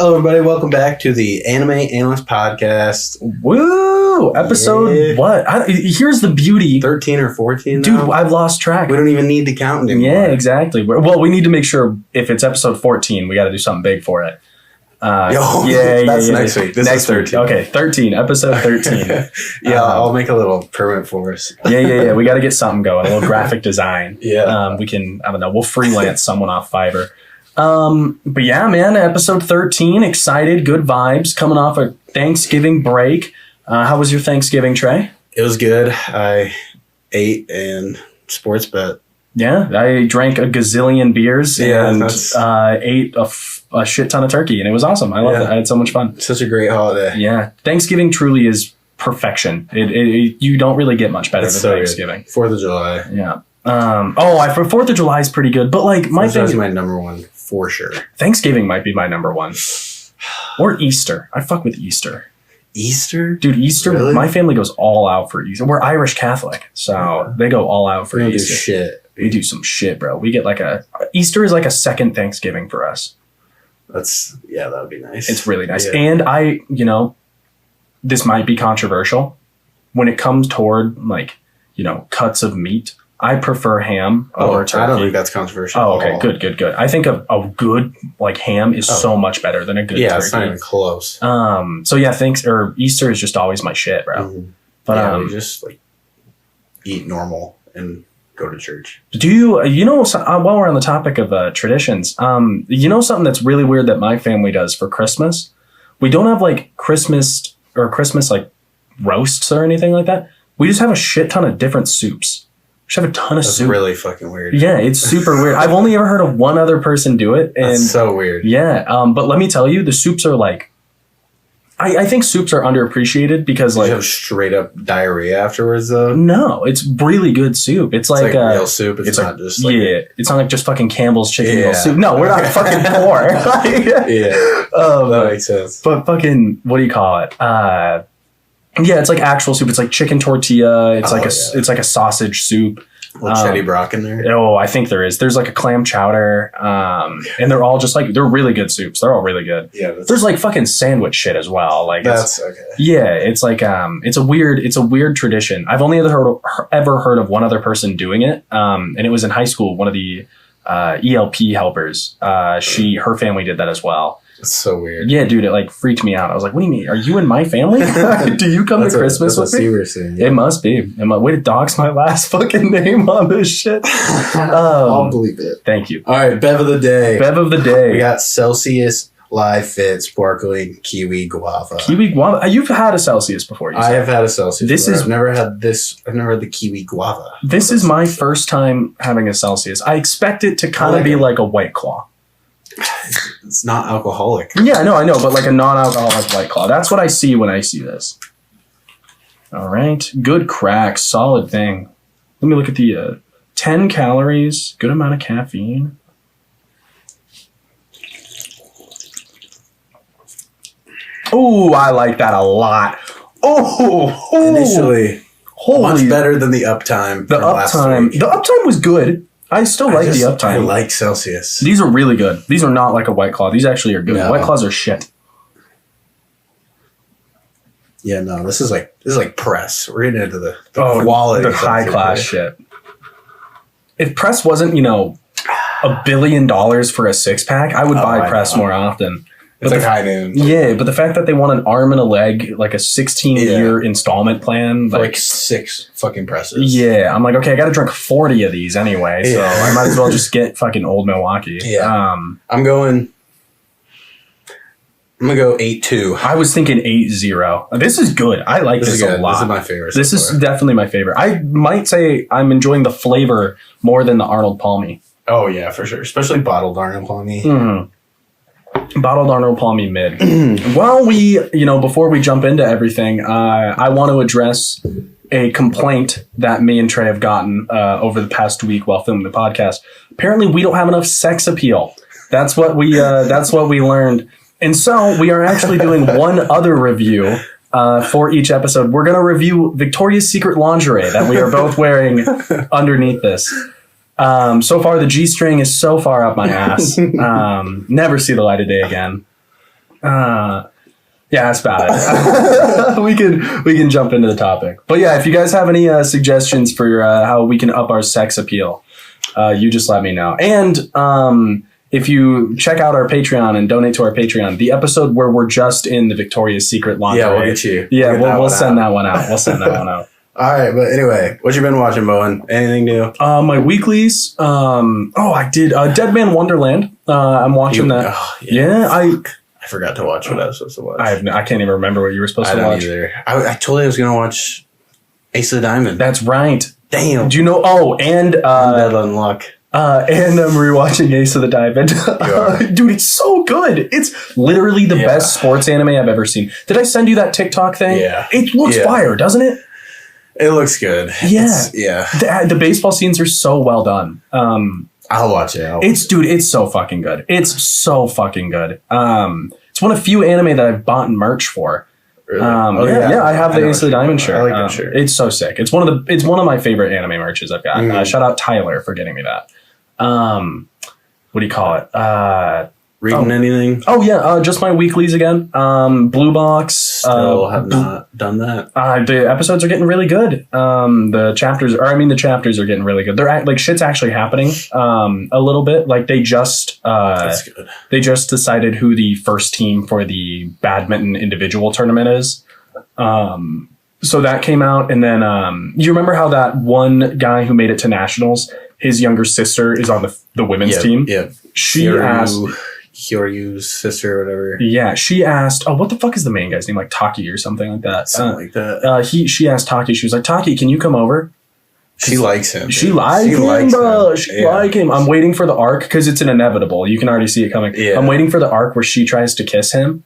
Hello, everybody. Welcome back to the Anime Analysts Podcast. Woo! Episode what? Here's the beauty. 13 or 14 now? Dude, I've lost track. We don't even need to count anymore. Yeah, exactly. Well, we need to make sure if it's episode 14, we got to do something big for it. That's next week. This is 13. Okay, 13. Episode 13. I'll make a little permit for us. Yeah. We got to get something going. A little graphic design. Yeah. We can, I don't know, we'll freelance someone off Fiverr. But yeah, man, episode 13, excited, good vibes, coming off a Thanksgiving break. How was your Thanksgiving, Trey? It was good. I ate and sports bet. Yeah, I drank a gazillion beers and ate a shit ton of turkey, and it was awesome. I loved it. I had so much fun. Such a great holiday. Yeah, Thanksgiving truly is perfection. You don't really get much better than Thanksgiving. 4th of July. Yeah. For 4th of July is pretty good, but like my thing is my number one for sure. Thanksgiving might be my number one, or Easter. I fuck with Easter. Easter, dude. Easter. Really? My family goes all out for Easter. We're Irish Catholic, so they go all out for Easter. Do shit. We do some shit, bro. We get Easter is like a second Thanksgiving for us. That would be nice. It's really nice, yeah. And this might be controversial when it comes toward cuts of meat. I prefer ham over turkey. I don't think that's controversial. Oh, okay. Good. I think a good ham is so much better than a good turkey. Yeah, it's not even close. Easter is just always my shit, bro. Mm-hmm. But we just eat normal and go to church. Do you while we're on the topic of traditions, something that's really weird that my family does for Christmas? We don't have Christmas roasts or anything like that. We just have a shit ton of different soups. We just have a ton of soup. That's really fucking weird. Yeah, it's super weird. I've only ever heard of one other person do it. And that's so weird. Yeah, but let me tell you, the soups are I think soups are underappreciated because you have straight up diarrhea afterwards though. No, it's really good soup. It's like real soup. It's not just it's not like just fucking Campbell's chicken noodle soup. No, we're not fucking poor. That makes sense. But fucking, what do you call it? It's like actual soup. It's like chicken tortilla. It's it's like a sausage soup. A little Chetty Brock in there. Oh, I think there is. There's a clam chowder. And they're all just they're really good soups. They're all really good. Yeah. There's fucking sandwich shit as well. That's okay. Yeah. It's it's a weird tradition. I've only ever heard of one other person doing it. And it was in high school. One of the ELP helpers. Her family did that as well. It's so weird. Yeah, dude, it freaked me out. I was like, what do you mean? Are you in my family? Do you come to Christmas with me? It must be. Way to dox my last fucking name on this shit. I'll believe it. Thank you. All right, Bev of the day. We got Celsius Live Fit Sparkling Kiwi Guava. Kiwi Guava? You've had a Celsius before, I have had a Celsius. I've never had this. I've never had the Kiwi Guava. This is my first time having a Celsius. I expect it to kind of be like a White Claw. It's not alcoholic. Yeah, I know, but a non-alcoholic White Claw. That's what I see when I see this. All right. Good crack. Solid thing. Let me look at the 10 calories. Good amount of caffeine. Oh, I like that a lot. Oh, initially, much better than the Uptime. The Uptime was good. I still like the Uptime. I like Celsius. These are really good. These are not like a White Claw. These actually are good. No. White Claws are shit. Yeah, no, this is like press. We're getting into the quality. The high class shit. If press wasn't, $1 billion for a 6-pack, I would buy press more often. It's high noon. Yeah, but the fact that they want an arm and a leg, a 16-year installment plan. For 6 fucking presses. Yeah, I'm like, okay, I got to drink 40 of these anyway, so I might as well just get fucking Old Milwaukee. Yeah. I'm going to go 8-2. I was thinking 8-0. This is good. I like this a lot. This is my favorite. This is definitely my favorite. I might say I'm enjoying the flavor more than the Arnold Palmy. Oh, yeah, for sure. Especially bottled Arnold Palmy. Mm-hmm. Bottled Arnold Palmy mid. Well, before we jump into everything, I want to address a complaint that me and Trey have gotten over the past week while filming the podcast. Apparently, we don't have enough sex appeal. That's what we learned. And so we are actually doing one other review for each episode. We're going to review Victoria's Secret lingerie that we are both wearing underneath this. So far, the G-string is so far up my ass. Never see the light of day again. Yeah, that's about it. we can jump into the topic. But yeah, if you guys have any suggestions for how we can up our sex appeal, you just let me know. And if you check out our Patreon and donate to our Patreon, the episode where we're just in the Victoria's Secret lingerie. Yeah, we'll get you. Yeah, we'll send that one out. We'll send that one out. All right, but anyway, what you been watching, Bowen? Anything new? My weeklies. I did Dead Man Wonderland. I'm watching that. Oh, yeah, I forgot to watch what I was supposed to watch. I can't even remember what you were supposed to don't watch. Either. I told you I was going to watch Ace of the Diamond. That's right. Damn. Do you know? Oh, and Undead Unluck. And I'm rewatching Ace of the Diamond. Dude, it's so good. It's literally the best sports anime I've ever seen. Did I send you that TikTok thing? Yeah. It looks fire, doesn't it? It looks good. Yeah. The baseball scenes are so well done. I'll watch it. It's so fucking good. It's so fucking good. It's one of few anime that I've bought merch for. Really? I have the Ace of the Diamond shirt. I like that shirt. It's so sick. It's one of my favorite anime merches I've got. Shout out Tyler for getting me that. What do you call it? Reading anything? Oh yeah, just my weeklies again. Blue Box. Still have not done that. The episodes are getting really good. The chapters are getting really good. They're like shit's actually happening. A little bit. Like they just That's good. They just decided who the first team for the badminton individual tournament is. So that came out, and then you remember how that one guy who made it to nationals, his younger sister is on the women's team. Yeah, she asked. Hyoryu's sister or whatever. Yeah, she asked, what the fuck is the main guy's name? Like Taki or something like that. Something like that. She asked Taki, she was like, Taki, can you come over? She likes him. She likes him, bro. She like him. I'm waiting for the arc because it's an inevitable. You can already see it coming. Yeah. I'm waiting for the arc where she tries to kiss him,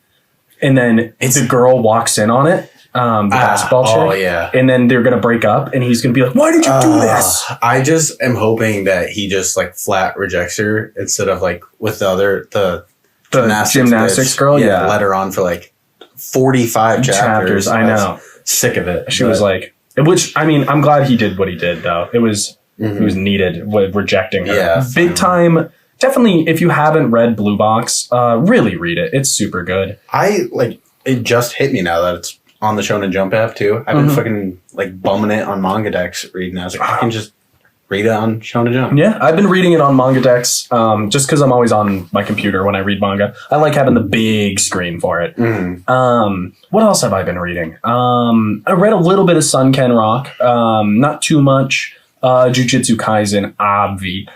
and then the girl walks in on it. The basketball chick. Oh, yeah. And then they're going to break up, and he's going to be like, why did you do this? I just am hoping that he just like flat rejects her instead of like with the gymnastics girl. Yeah. Let her on for like 45 chapters. I know. Sick of it. She was like, which, I mean, I'm glad he did what he did, though. It was needed with rejecting her. Yeah. Big time. Definitely, if you haven't read Blue Box, really read it. It's super good. It just hit me now that it's on the Shonen Jump app too. I've been fucking like bumming it on Manga Dex reading. I was like, I can just read it on Shonen Jump. Yeah, I've been reading it on Manga Dex just because I'm always on my computer when I read manga. I like having the big screen for it. What else have I been reading? I read a little bit of Sunken Rock, not too much. Jujutsu Kaisen, obvi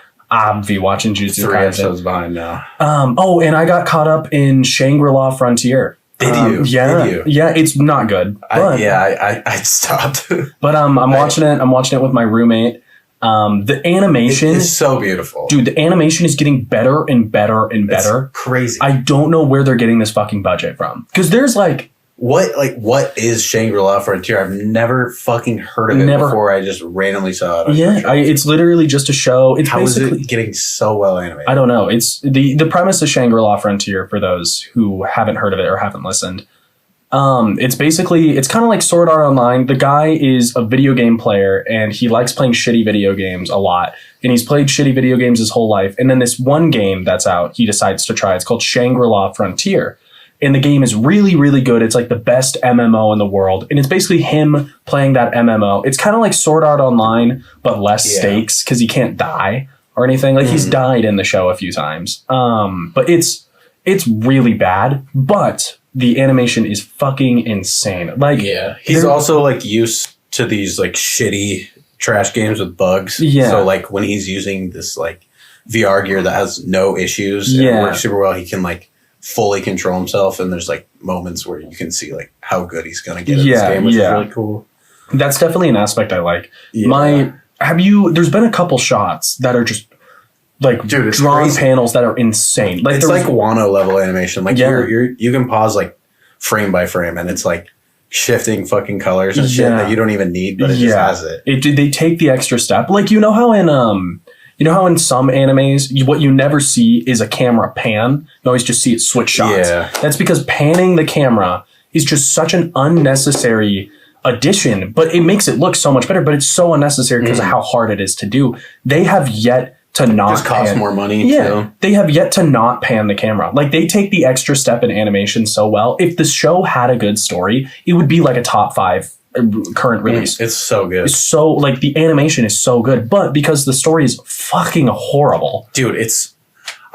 watching Jujutsu 3 Kaisen. episodes behind now. And I got caught up in Shangri-La Frontier. Did you? Yeah, Did you? Yeah. It's not good. I stopped. But I'm watching it. I'm watching it with my roommate. The animation is so beautiful, dude. The animation is getting better and better and better. It's crazy. I don't know where they're getting this fucking budget from because there's what is Shangri-La Frontier? I've never fucking heard of it before. I just randomly saw it. It's literally just a show. It's How is it getting so well animated? I don't know. It's the premise of Shangri-La Frontier for those who haven't heard of it or haven't listened. It's kind of like Sword Art Online. The guy is a video game player and he likes playing shitty video games a lot. And he's played shitty video games his whole life. And then this one game that's out, he decides to try. It's called Shangri-La Frontier. And the game is really, really good. It's like the best MMO in the world. And it's basically him playing that MMO. It's kind of like Sword Art Online, but less stakes because he can't die or anything. Like he's died in the show a few times. But it's really bad. But the animation is fucking insane. He's also like used to these like shitty trash games with bugs. Yeah. So like when he's using this like VR gear that has no issues and works super well, he can like fully control himself, and there's like moments where you can see like how good he's gonna get at this game, which is really cool. That's definitely an aspect I like. There's been a couple shots that are just like drawn crazy. Panels that are insane. Like it's like Wano level animation. Like you can pause like frame by frame, and it's like shifting fucking colors and shit that you don't even need, but it just has it. They take the extra step. Like you know how in some animes, what you never see is a camera pan. You always just see it switch shots. Yeah. That's because panning the camera is just such an unnecessary addition, but it makes it look so much better, but it's so unnecessary because of how hard it is to do. They have yet to not just cost more money. Yeah, too. They have yet to not pan the camera. Like, they take the extra step in animation so well. If the show had a good story, it would be like a top 5 current release. It's so good. It's so, like, the animation is so good, but because the story is fucking horrible. Dude,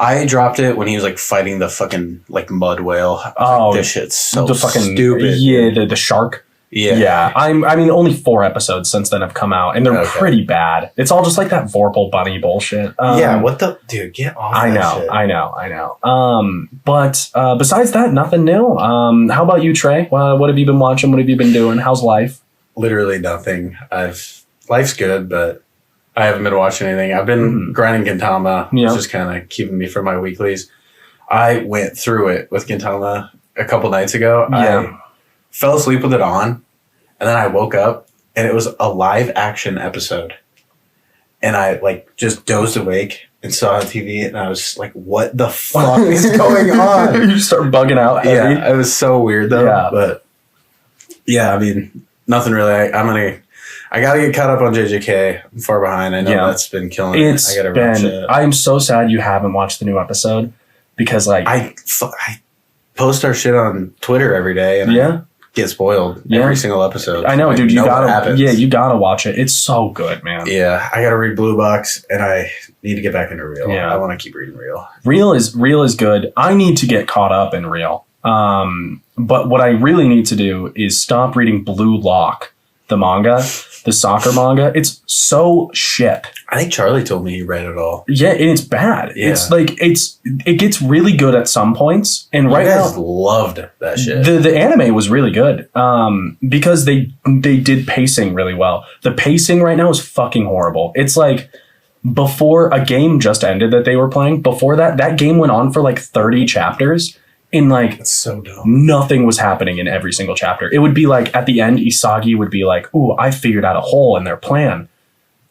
I dropped it when he was like fighting the fucking like mud whale. Oh, this shit's so the fucking stupid. Yeah, the shark. Yeah. I mean, only 4 episodes since then have come out, and they're pretty bad. It's all just like that Vorpal bunny bullshit. What the dude? Get off! I know. But besides that, nothing new. How about you, Trey? What have you been watching? What have you been doing? How's life? Literally nothing. Life's good, but I haven't been watching anything. I've been grinding Gintama, which is kind of keeping me for my weeklies. I went through it with Gintama a couple nights ago. Yeah. I fell asleep with it on, and then I woke up, and it was a live action episode. And I like just dozed awake and saw it on TV, and I was like, what the fuck is going on? You start bugging out. Yeah, it was so weird though. Yeah. But yeah, I mean, nothing really. I gotta get caught up on JJK. I'm far behind. I know that's been killing it. I gotta watch it. I'm so sad you haven't watched the new episode, because like I post our shit on Twitter every day, and I get spoiled every single episode. I know, so dude. You gotta watch it. It's so good, man. Yeah, I gotta read Blue Box, and I need to get back into Real. Yeah. I want to keep reading Real. Real is good. I need to get caught up in Real. But what I really need to do is stop reading Blue Lock, the manga, the soccer manga. It's so shit. I think Charlie told me he read it all. Yeah, and it's bad. Yeah. It's like it gets really good at some points, and right now loved that shit. The anime was really good because they did pacing really well. The pacing right now is fucking horrible. It's like before a game just ended that they were playing. Before that game went on for like 30 chapters. And like, it's so dumb. Nothing was happening in every single chapter. It would be like at the end, Isagi would be like, "Ooh, I figured out a hole in their plan."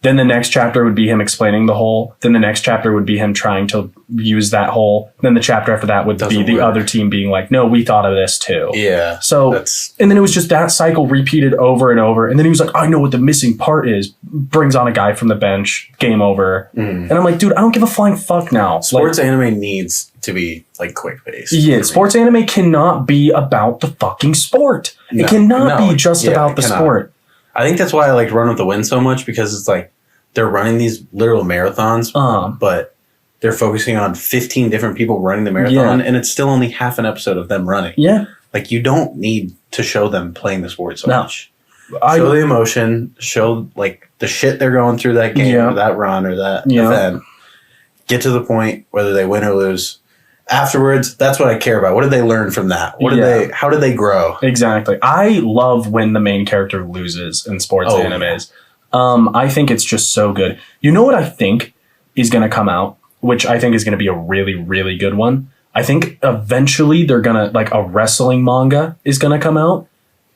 Then the next chapter would be him explaining the hole. Then the next chapter would be him trying to use that hole. Then the chapter after that would be the other team being like, "No, we thought of this too." Yeah. So, and then it was just that cycle repeated over and over. And then he was like, "I know what the missing part is." Brings on a guy from the bench. Game over. And I'm like, dude, I don't give a flying fuck now. Sports anime needs to be like quick paced. Yeah, sports anime cannot be about the fucking sport. It cannot be just about the sport. I think that's why I like Run with the Wind so much, because it's like they're running these literal marathons, but they're focusing on 15 different people running the marathon, and it's still only half an episode of them running. Yeah. Like, you don't need to show them playing the sport so much. Show the emotion, show like the shit they're going through that game or that run or that event. Get to the point, whether they win or lose. Afterwards, that's what I care about. What did they learn from that? How did they grow? Exactly. I love when the main character loses in sports animes. I think it's just so good. You know what I think is going to come out, which I think is going to be a really, really good one? I think eventually they're going to, like, a wrestling manga is going to come out,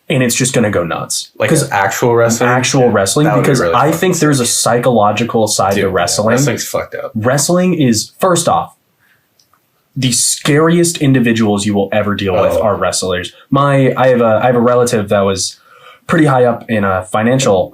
and it's just going to go nuts. Like actual wrestling? Actual wrestling, because really I think there's a psychological side to wrestling. Wrestling's fucked up. Wrestling is, first off, the scariest individuals you will ever deal with are wrestlers. I have a relative that was pretty high up in a financial,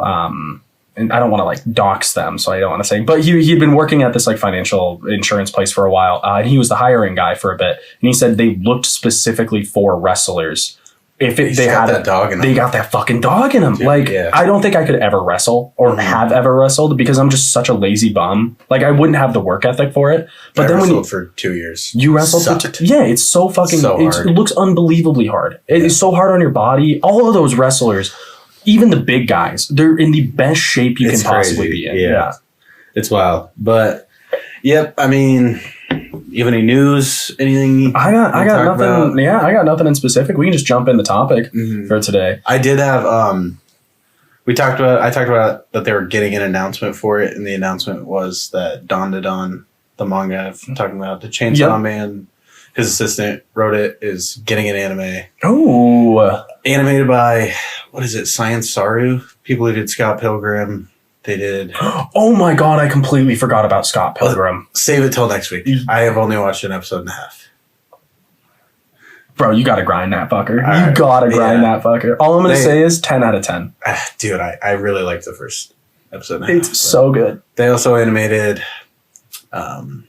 and I don't want to like dox them, so I don't want to say, but he'd been working at this like financial insurance place for a while, and he was the hiring guy for a bit. And he said they looked specifically for wrestlers. If they had that dog in them. They got that fucking dog in them. Dude, I don't think I could ever wrestle or have ever wrestled, because I'm just such a lazy bum. Like, I wouldn't have the work ethic for it. But I then wrestled for 2 years. You wrestled for it's so fucking hard. It looks unbelievably hard. It is so hard on your body. All of those wrestlers, even the big guys, they're in the best shape you can possibly be in. Yeah. It's wild. But yep, I mean, you have any news? Anything? I got nothing. About? Yeah, I got nothing in specific. We can just jump in the topic for today. I did have. I talked about that they were getting an announcement for it, and the announcement was that Don, the manga I'm talking about, the Chainsaw Man, his assistant wrote it, is getting an anime. Oh, animated by Science Saru, people who did Scott Pilgrim. They did. Oh my god, I completely forgot about Scott Pilgrim. Save it till next week. I have only watched an episode and a half. Bro, you gotta grind that fucker. You gotta grind that fucker. All I'm gonna say is 10 out of 10. Dude, I really liked the first episode and a half. It's so good. They also animated Devilman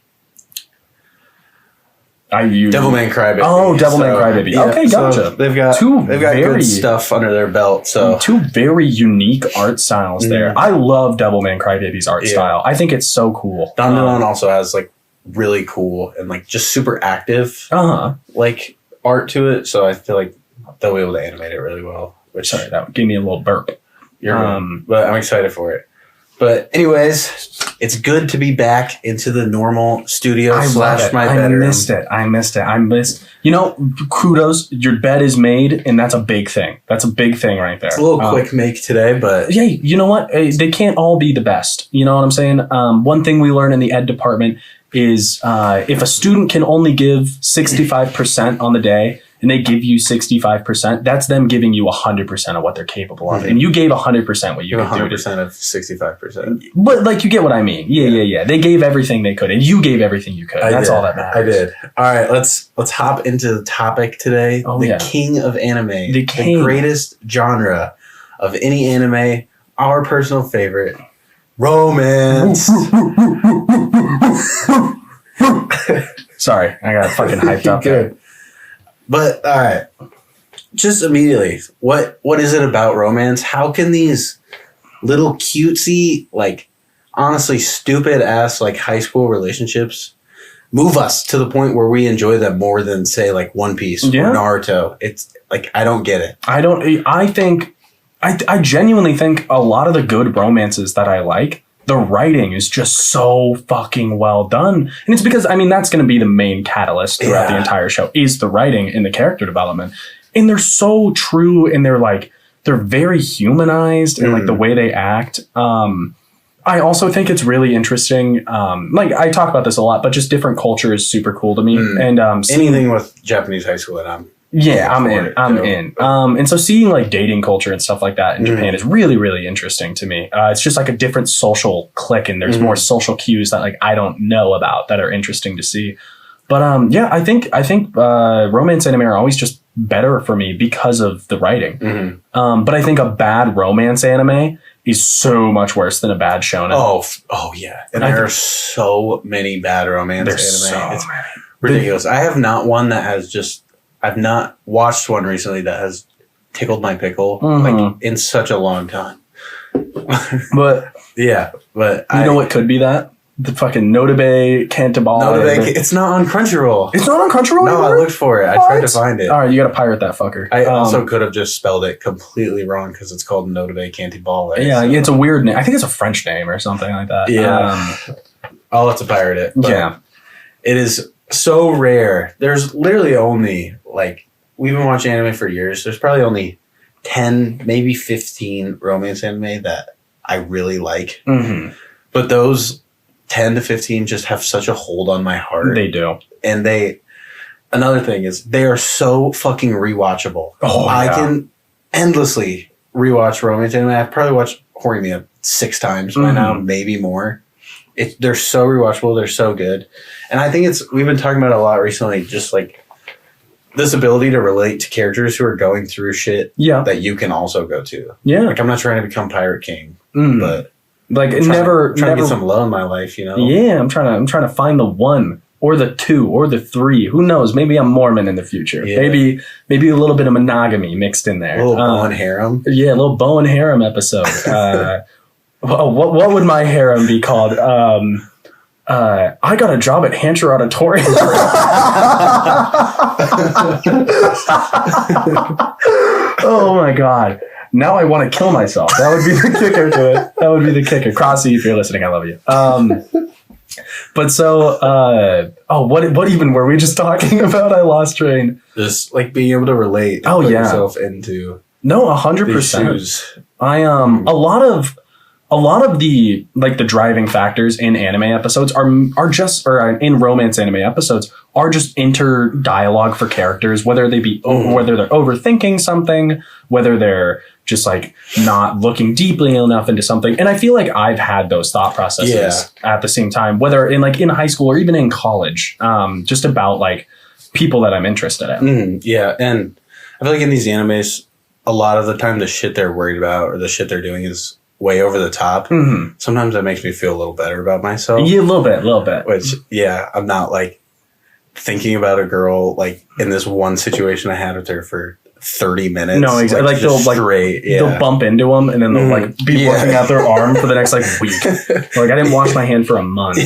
Crybaby. Oh, Devilman Crybaby. Yeah, okay, gotcha. So they've got good stuff under their belt. So two very unique art styles there. I love Devilman Crybaby's art style. I think it's so cool. Dandadan also has like really cool and like just super active like art to it. So I feel like they'll be able to animate it really well. Sorry, that gave me a little burp. But I'm excited for it. But anyways, it's good to be back into the normal studio / my bedroom. I missed it. Kudos. Your bed is made, and that's a big thing. That's a big thing right there. It's a little quick make today, but... Yeah, you know what? They can't all be the best. You know what I'm saying? One thing we learn in the ed department is if a student can only give 65% on the day, and they give you 65%, that's them giving you 100% of what they're capable of. And you gave 100% what you could do. 100% of 65%. But like, you get what I mean. Yeah. They gave everything they could, and you gave everything you could. That's all that matters. I did. All right, let's hop into the topic today. King of anime. The greatest genre of any anime. Our personal favorite. Romance. Sorry, I got fucking hyped up there. But all right, just immediately, what is it about romance? How can these little cutesy, like honestly stupid ass like high school relationships move us to the point where we enjoy them more than say like One Piece or Naruto? It's like I don't get it. I genuinely think a lot of the good romances that I like, the writing is just so fucking well done. And it's because, that's going to be the main catalyst throughout the entire show is the writing and the character development. And they're so true, and they're very humanized and like the way they act. I also think it's really interesting. Like I talk about this a lot, but just different culture is super cool to me. And anything with Japanese high school that I'm in. And so seeing like dating culture and stuff like that in Japan is really, really interesting to me. It's just like a different social clique, and there's more social cues that like I don't know about that are interesting to see. But I think romance anime are always just better for me because of the writing. But I think a bad romance anime is so much worse than a bad shonen. Oh yeah. And there are so many bad romance anime. It's ridiculous. I have not one that has I've not watched one recently that has tickled my pickle like in such a long time. But you know what could be that? The fucking Notabe Cantabile. It's not on Crunchyroll. It's not on Crunchyroll No, anymore? I looked for it. I tried to find it. All right, you got to pirate that fucker. I also could have just spelled it completely wrong because it's called Notabe Cantabile. Yeah, it's a weird name. I think it's a French name or something like that. Yeah. I'll have to pirate it. Yeah. It is so rare. There's literally only we've been watching anime for years. There's probably only 10, maybe 15 romance anime that I really like. But those 10 to 15 just have such a hold on my heart. They do. And another thing is they are so fucking rewatchable. I can endlessly rewatch romance anime. I've probably watched Horimiya 6 times by now, maybe more. They're so rewatchable. They're so good. And I think we've been talking about it a lot recently, just like this ability to relate to characters who are going through shit that you can also go to. Yeah. Like I'm not trying to become Pirate King, but like I'm trying to get some love in my life, you know? Yeah. I'm trying to find the 1 or the 2 or the 3. Who knows? Maybe I'm Mormon in the future. Yeah. Maybe a little bit of monogamy mixed in there. A little bow and harem. Yeah. A little bow and harem episode. What would my harem be called? I got a job at Hancher Auditorium. Oh my God. Now I want to kill myself. That would be the kicker to it. That would be the kicker. Crossy, if you're listening, I love you. But so, what even were we just talking about? I lost train. Just like being able to relate. And put yourself into. No, 100%. A lot of the the driving factors in anime episodes are just, or in romance anime episodes are just inter dialogue for characters, whether they be whether they're overthinking something, whether they're just like not looking deeply enough into something. And I feel like I've had those thought processes at the same time, whether in high school or even in college, just about like people that I'm interested in. Yeah, and I feel like in these animes, a lot of the time the shit they're worried about or the shit they're doing is way over the top, sometimes that makes me feel a little better about myself. Yeah, a little bit. Which, I'm not like thinking about a girl like in this one situation I had with her for 30 minutes. No, exactly. Like they'll bump into them and then they'll like be working out their arm for the next like week. Like I didn't wash my hand for a month.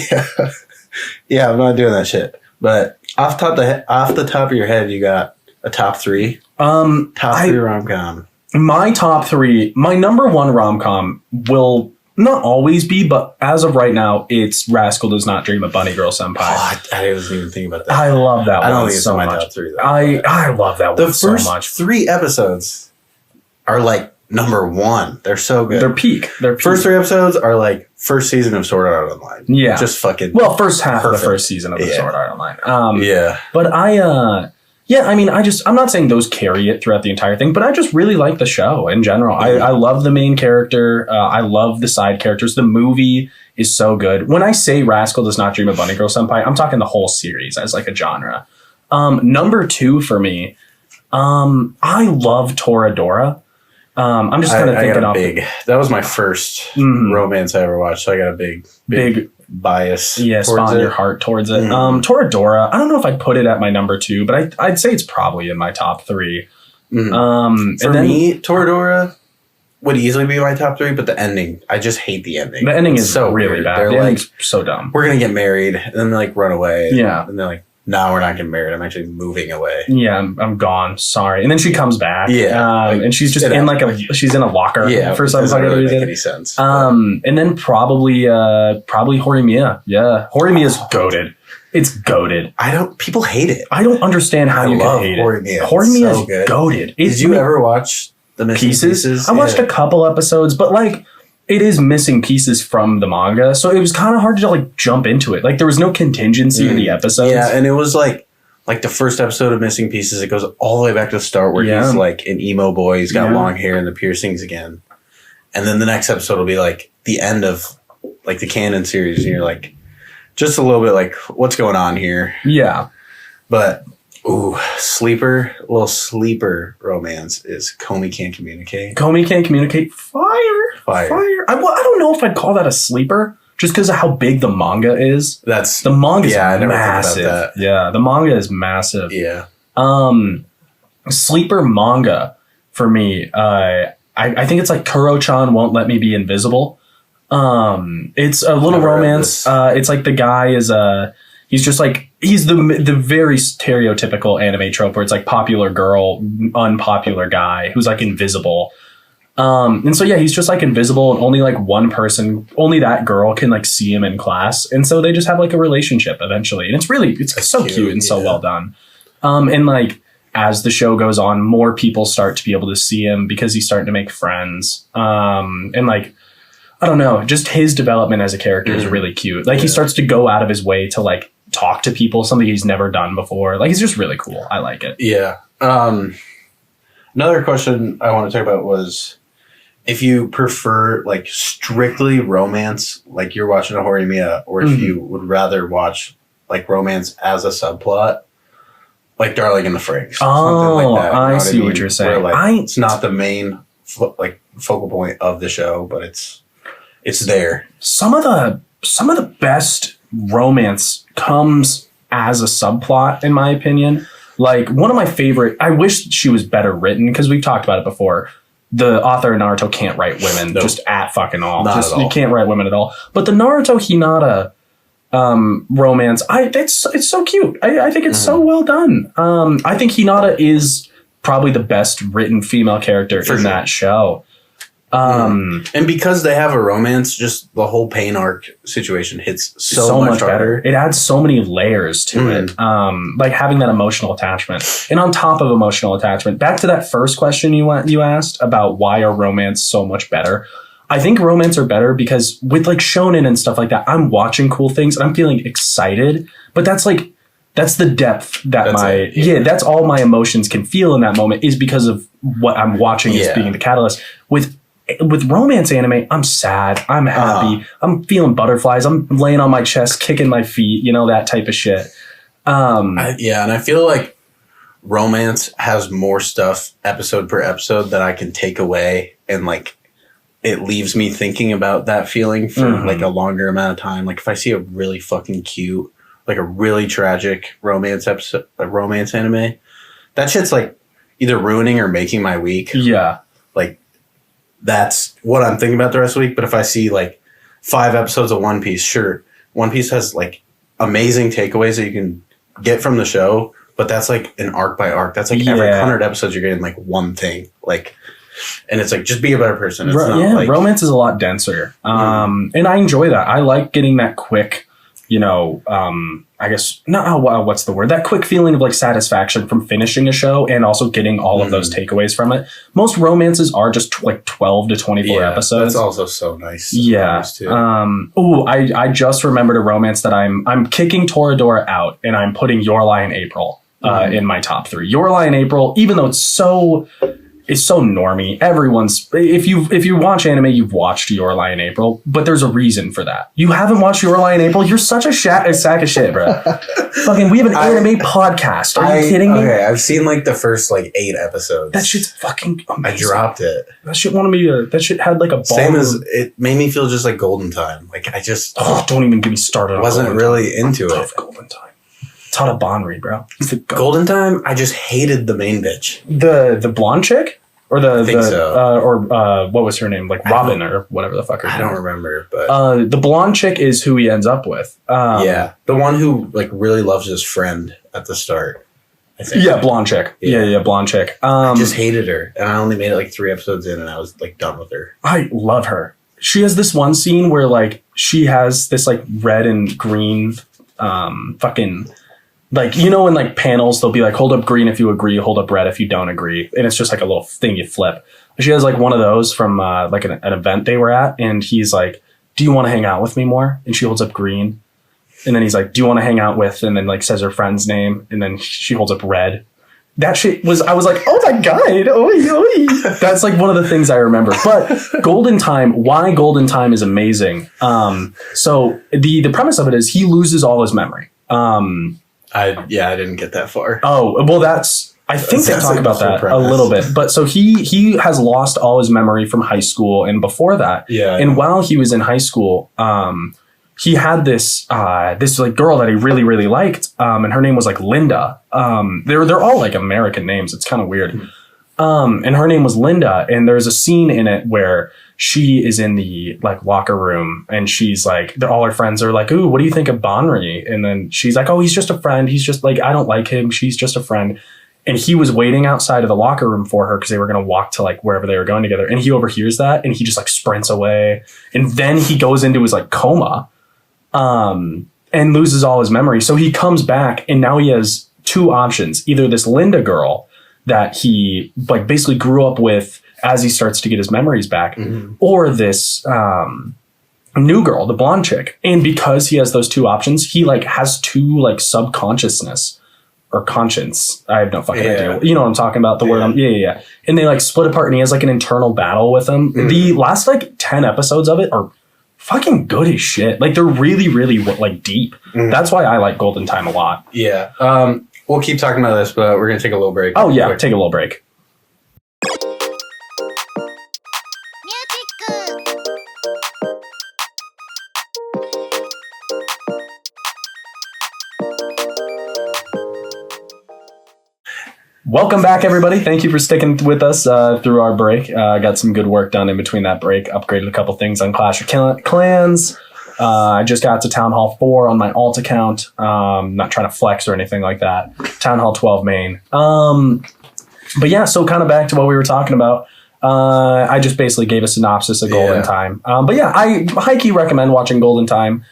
Yeah, I'm not doing that shit. But off the top of your head, you got a top three? Top three rom-com. My top three, my number one rom-com will not always be, but as of right now, it's Rascal Does Not Dream of Bunny Girl Senpai. Oh, I wasn't even thinking about that. I love that one. I don't think it's so in my much. top three, though. I love that one so much. The first 3 episodes are like number one. They're so good. They're peak. First 3 episodes are like first season of Sword Art Online. Yeah. Just fucking first half of the first season of the Sword Art Online. But I'm not saying those carry it throughout the entire thing, but I just really like the show in general. I love the main character. I love the side characters. The movie is so good. When I say Rascal Does Not Dream of Bunny Girl Senpai, I'm talking the whole series as like a genre. Number 2 for me, I love Toradora. I'm just kind of thinking off. That was my first romance I ever watched, so I got a big bias. Yeah, spawn your heart towards it. Toradora, I don't know if I'd put it at my number 2, but I'd say it's probably in my top 3. For me, Toradora would easily be my top 3, but the ending, I just hate the ending. The ending is so really bad. The ending's so dumb. We're gonna get married, and then they like run away. Yeah, and they're like, no, we're not getting married. I'm actually moving away. Yeah, I'm gone. Sorry. And then she comes back. Yeah. And she's just in she's in a locker for some fucking reason. Doesn't make any sense. And then probably Horimiya. Yeah. Horimiya's goated. It's goated. People hate it. I don't understand how you can hate Horimiya. it. Horimiya is goated. Did you ever watch the Missing Pieces? I watched a couple episodes, but like, it is missing pieces from the manga, so it was kind of hard to like jump into it. Like there was no contingency in the episodes. Yeah, and it was like the first episode of Missing Pieces. It goes all the way back to the start where he's like an emo boy. He's got long hair and the piercings again. And then the next episode will be like the end of like the canon series, and you're like just a little bit like, what's going on here? Yeah, but. Ooh, little sleeper romance is Komi Can't Communicate. Komi Can't Communicate. Fire. I don't know if I'd call that a sleeper, just because of how big the manga is. The manga is massive. Yeah, the manga is massive. Yeah. Sleeper manga for me. I think it's like Kuro-chan Won't Let Me Be Invisible. It's a little romance. It's like the guy is he's just like, he's the very stereotypical anime trope where it's like popular girl, unpopular guy who's like invisible. And so, he's just like invisible, and only like one person, only that girl can like see him in class. And so they just have like a relationship eventually. And it's so cute and so well done. And like, as the show goes on, more people start to be able to see him because he's starting to make friends. And like, I don't know, just his development as a character is really cute. Like he starts to go out of his way to like talk to people, something he's never done before. Like he's just really cool. I like it. Yeah. Another question I want to talk about was if you prefer like strictly romance, like you're watching a Horimiya, or if you would rather watch like romance as a subplot, like Darling in the Franxx. Oh, like that, I see what you're saying. Where, like, it's not the main focal point of the show, but it's there. Some of the best romance comes as a subplot, in my opinion. Like one of my favorite, I wish she was better written because we've talked about it before. The author of Naruto can't write women just at fucking all. Not at all. You can't write women at all. But the Naruto Hinata romance, it's so cute. I think it's so well done. I think Hinata is probably the best written female character in that show. And because they have a romance, just the whole pain arc situation hits so much better. It adds so many layers to it. Like having that emotional attachment. And on top of emotional attachment, back to that first question you asked about why are romance so much better. I think romance are better because with like shonen and stuff like that, I'm watching cool things and I'm feeling excited, but that's the depth that that's all my emotions can feel in that moment is because of what I'm watching as being the catalyst. With romance anime, I'm sad. I'm happy. I'm feeling butterflies. I'm laying on my chest, kicking my feet, that type of shit. And I feel like romance has more stuff episode per episode that I can take away and like it leaves me thinking about that feeling for like a longer amount of time. Like if I see a really fucking cute, like a really tragic romance episode, a romance anime, that shit's like either ruining or making my week. Yeah. Like that's what I'm thinking about the rest of the week. But if I see like 5 episodes of One Piece, sure, One Piece has like amazing takeaways that you can get from the show, but that's like an arc by arc. That's like every 100 episodes you're getting like one thing. Like, and it's like, just be a better person. It's not like, romance is a lot denser. And I enjoy that. I like getting that quick, you know, I guess, what's the word? That quick feeling of like satisfaction from finishing a show and also getting all of those takeaways from it. Most romances are just like 12 to 24 episodes. That's also so nice. Yeah. I just remembered a romance that I'm kicking Toradora out and I'm putting Your Lie in April in my top 3. Your Lie in April, even though it's so normmy. Everyone's, if you watch anime, you've watched Your Lie in April, but there's a reason for that. You haven't watched Your Lie in April? You're such a sack of shit, bro. Fucking, we have an anime podcast. Are you kidding me? Okay, I've seen like the first like 8 episodes. That shit's fucking amazing. I dropped it. That shit wanted me to, that shit had like a ball. Same as, it made me feel just like Golden Time. Like I just... don't even get me started on wasn't really into it. Golden Time. Tada Banri, bro. Golden Time, I just hated the main bitch. The blonde chick? Or I think so. What was her name? Like Robin or whatever the fuck her name. I don't remember, but... the blonde chick is who he ends up with. The one who like really loves his friend at the start, I think. Yeah, blonde chick. Yeah, blonde chick. I just hated her, and I only made it like 3 episodes in, and I was like done with her. I love her. She has this one scene where like she has this like red and green fucking... Like, you know, in like panels, they'll be like, hold up green if you agree, hold up red if you don't agree. And it's just like a little thing you flip. She has like one of those from like an event they were at. And he's like, do you want to hang out with me more? And she holds up green. And then he's like, do you want to hang out with? And then like says her friend's name. And then she holds up red. That shit was, I was like, oh my God. That's like one of the things I remember. But Golden Time, why Golden Time is amazing. So the premise of it is he loses all his memory. I didn't get that far. Oh, well, I think they talk about that a little bit. But so he has lost all his memory from high school and before that. Yeah. And while he was in high school, he had this like girl that he really, really liked. And her name was like Linda. They're all like American names. It's kind of weird. And her name was Linda. And there's a scene in it where she is in the like locker room and she's like, all her friends are like, ooh, what do you think of Banri? And then she's like, oh, he's just a friend. He's just like, I don't like him. She's just a friend. And he was waiting outside of the locker room for her because they were going to walk to like wherever they were going together. And he overhears that and he just like sprints away. And then he goes into his like coma and loses all his memory. So he comes back and now he has 2 options. Either this Linda girl that he like basically grew up with as he starts to get his memories back, or this new girl, the blonde chick. And because he has those 2 options, he like has 2 like subconsciousness or conscience. I have no fucking idea. You know what I'm talking about? The word. Yeah. And they like split apart and he has like an internal battle with them. The last like 10 episodes of it are fucking good as shit. Like they're really, really like deep. That's why I like Golden Time a lot. Yeah. We'll keep talking about this, but we're going to take a little break. Oh yeah. Take a little break. Welcome back, everybody. Thank you for sticking with us through our break. Got some good work done in between that break. Upgraded a couple things on Clash of Clans. I just got to Town Hall 4 on my alt account. Not trying to flex or anything like that. Town Hall 12 main. But yeah, so kind of back to what we were talking about. I just basically gave a synopsis of Golden Time. But yeah, I high-key recommend watching Golden Time.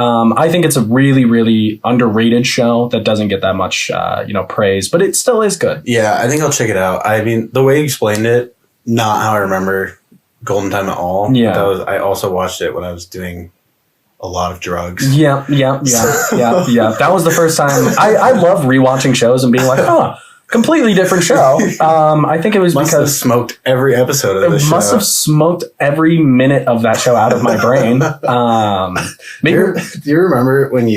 I think it's a really, really underrated show that doesn't get that much, praise, but it still is good. Yeah, I think I'll check it out. I mean, the way you explained it, not how I remember Golden Time at all. Yeah. I also watched it when I was doing a lot of drugs. Yeah. That was the first time. I love rewatching shows and being like, completely different show. I think it was must because have smoked every episode of this show. Must have smoked every minute of that show out of my brain. Do you remember when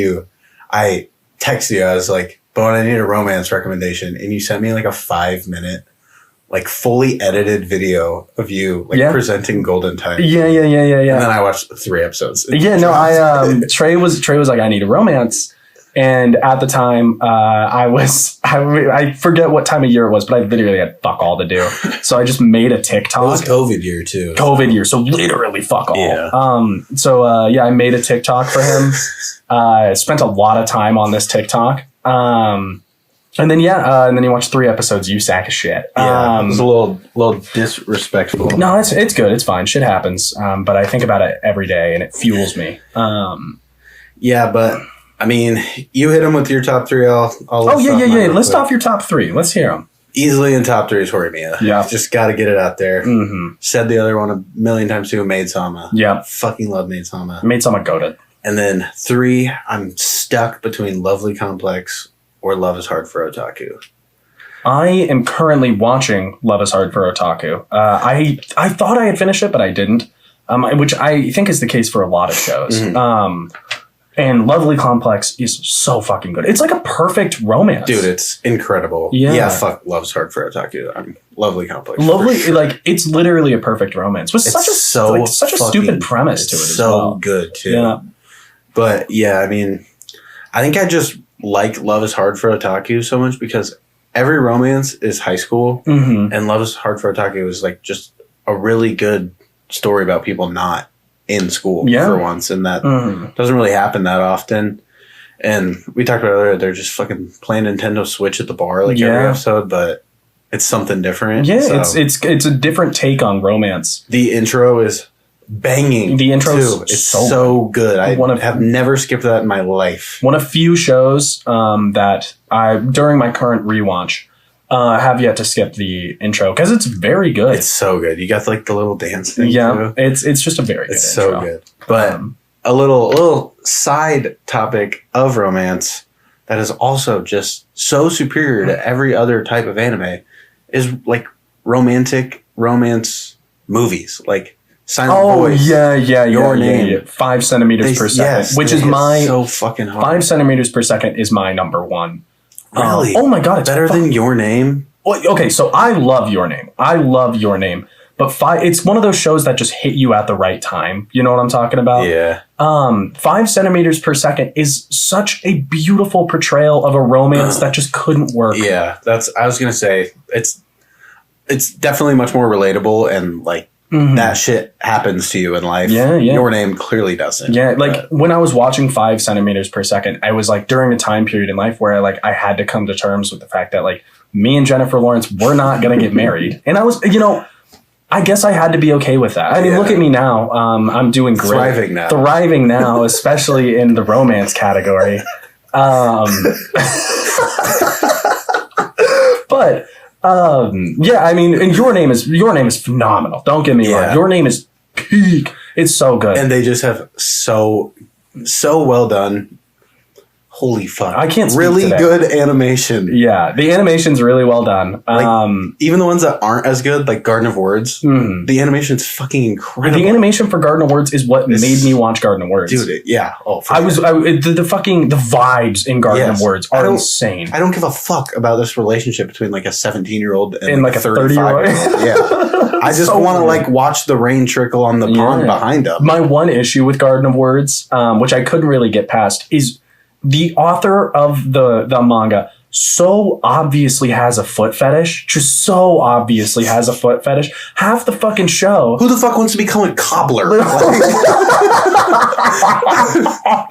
I texted you? I was like, "But I need a romance recommendation," and you sent me like a 5-minute like fully edited video of you like presenting Golden Time. Yeah. And then I watched 3 episodes. Yeah, no, Trey was like, I need a romance. And at the time, I forget what time of year it was, but I literally had fuck all to do. So I just made a TikTok. It was COVID year too. COVID year. So literally fuck all. Yeah. I made a TikTok for him. I spent a lot of time on this TikTok. And then he watched 3 episodes. You sack of shit. Yeah, it was a little disrespectful. No, it's good. It's fine. Shit happens. But I think about it every day and it fuels me. Yeah, but I mean, you hit them with your top 3. I'll List off your top 3. Let's hear them. Easily in top 3 is Horimiya. Yeah. Just got to get it out there. Mm-hmm. Said the other one a million times too, Maid-sama. Yeah. Fucking love Maid-sama. Maid-sama goated. And then 3, I'm stuck between Lovely Complex or Love is Hard for Otaku. I am currently watching Love is Hard for Otaku. I thought I had finished it, but I didn't, which I think is the case for a lot of shows. Mm-hmm. And Lovely Complex is so fucking good. It's like a perfect romance. Dude, it's incredible. Yeah, fuck Love's Hard for Otaku. Lovely Complex. Like, it's literally a perfect romance. With such a stupid premise to it as well. So good, too. Yeah. But, yeah, I mean, I think I just like Love is Hard for Otaku so much because every romance is high school, mm-hmm. and Love is Hard for Otaku is, like, just a really good story about people not in school for once, and that doesn't really happen that often. And we talked about earlier, they're just fucking playing Nintendo Switch at the bar every episode, but it's something different. Yeah, so it's a different take on romance. The intro is banging. The intro too. It's so good. I have never skipped that in my life. One of few shows that I during my current rewatch have yet to skip the intro because it's very good. It's so good. You got like the little dance thing. Yeah, too. it's just a very good It's intro. so good. But a little side topic of romance that is also just so superior to every other type of anime is like romantic romance movies, like Silent Voice. Your Name. 5 centimeters per second, which is my so fucking hard. 5 centimeters per second is my number 1. Really? Oh my god, it's better than Your Name. Well, okay, so I love Your Name. But it's one of those shows that just hit you at the right time. You know what I'm talking about? Yeah. 5 centimeters per second is such a beautiful portrayal of a romance that just couldn't work. Yeah, I was gonna say it's definitely much more relatable and like that shit happens to you in life. Yeah. Your Name clearly doesn't. Yeah, like when I was watching 5 centimeters per second, I was like during a time period in life where I had to come to terms with the fact that like me and Jennifer Lawrence were not gonna get married, and I was I guess I had to be okay with that. I mean, look at me now. I'm doing great. Thriving now, especially in the romance category. But I mean, and Your Name is phenomenal. Don't get me wrong. Your Name is peak. It's so good. And they just have so well done. Holy fuck. I can't speak really today. Good animation. Yeah, the animation's really well done. Even the ones that aren't as good, like Garden of Words, the animation's fucking incredible. The animation for Garden of Words is what made me watch Garden of Words. Dude, yeah. Oh, the vibes in Garden of Words are insane. I don't give a fuck about this relationship between like a 17-year-old and like a 30-year-old. Yeah. I just want to like watch the rain trickle on the pond behind them. My one issue with Garden of Words, which I couldn't really get past, is the author of the manga so obviously has a foot fetish. Just so obviously has a foot fetish. Half the fucking show. Who the fuck wants to become a cobbler?